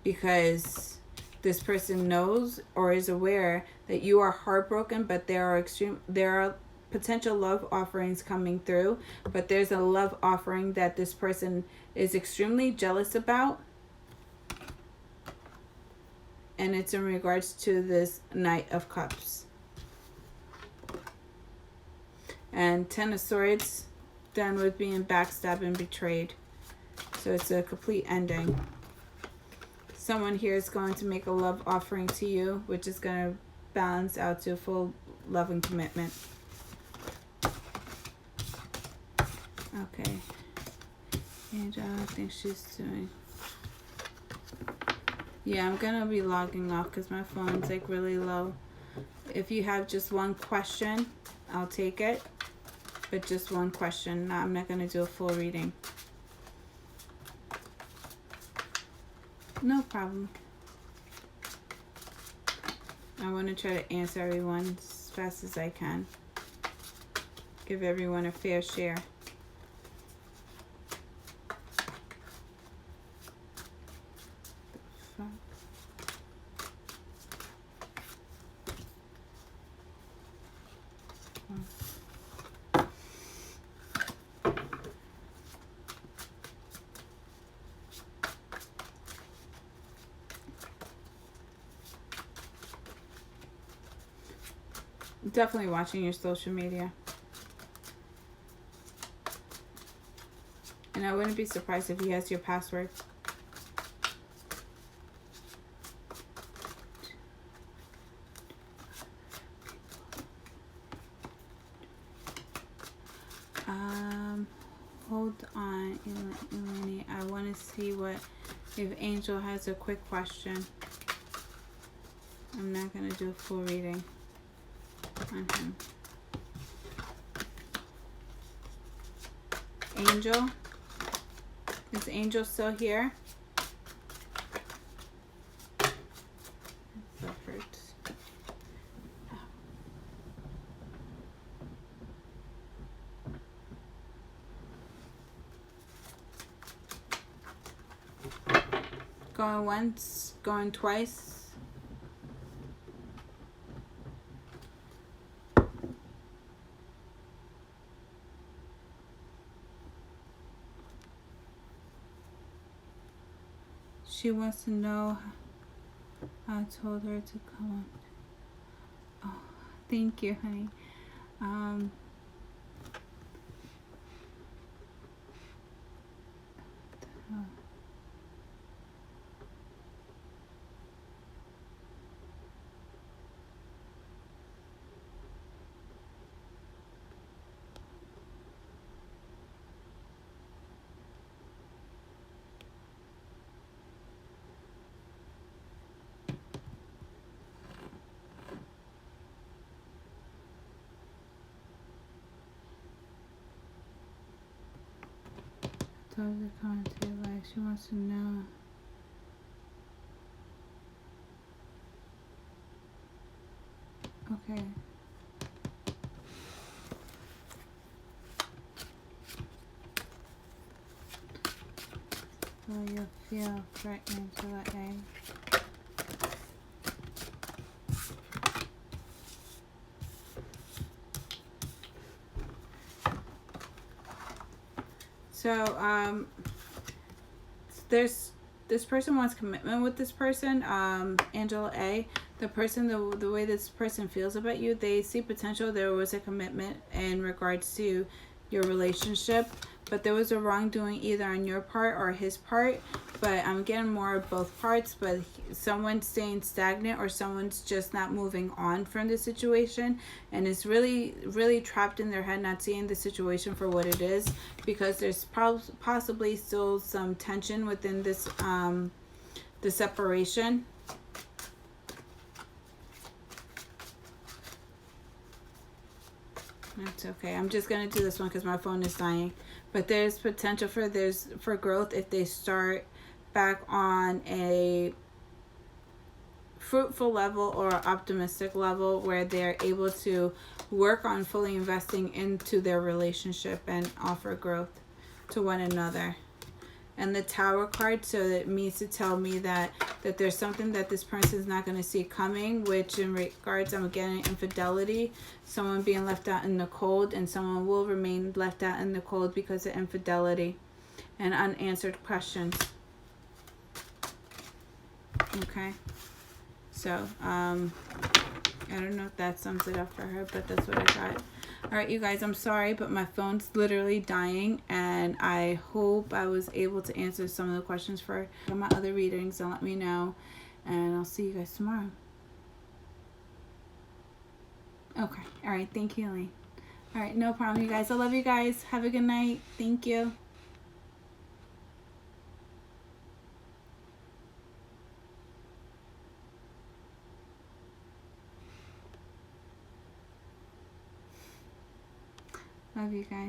Because this person knows or is aware that you are heartbroken, but there are potential love offerings coming through, but there's a love offering that this person is extremely jealous about, and it's in regards to this Knight of Cups. And Ten of Swords, done with being backstabbed and betrayed. So it's a complete ending. Someone here is going to make a love offering to you, which is going to balance out to full love and commitment. Okay. And I think she's doing... Yeah, I'm going to be logging off because my phone's like really low. If you have just one question, I'll take it. But just one question. I'm not going to do a full reading. No problem. I want to try to answer everyone as fast as I can. Give everyone a fair share. Definitely watching your social media. And I wouldn't be surprised if he has your password. Hold on, Eleni. I want to see if Angel has a quick question. I'm not going to do a full reading on him. Angel? Is Angel still here? That hurts. Going once, going twice. She wants to know. I told her to come. Oh, thank you, honey. Told her to come into your life. She wants to know. Okay. So you'll feel threatened to let A. So, this person wants commitment with this person, Angela A. The person, the way this person feels about you, they see potential. There was a commitment in regards to your relationship, but there was a wrongdoing either on your part or his part. But I'm getting more of both parts, but someone's staying stagnant or someone's just not moving on from the situation and is really, really trapped in their head, not seeing the situation for what it is, because there's possibly still some tension within this, the separation. That's okay. I'm just going to do this one because my phone is dying. But there's potential for growth if they start back on a fruitful level or optimistic level where they're able to work on fully investing into their relationship and offer growth to one another. And the Tower card, so it means to tell me that there's something that this person is not going to see coming, which in regards, I'm getting infidelity, someone being left out in the cold, and someone will remain left out in the cold because of infidelity and unanswered questions. Okay, so I don't know if that sums it up for her, but that's what I got. All right, you guys, I'm sorry, but my phone's literally dying, and I hope I was able to answer some of the questions for my other readings, and let me know, and I'll see you guys tomorrow. Okay, all right, thank you, Elaine. All right, no problem, you guys. I love you guys. Have a good night. Thank you. Love you guys.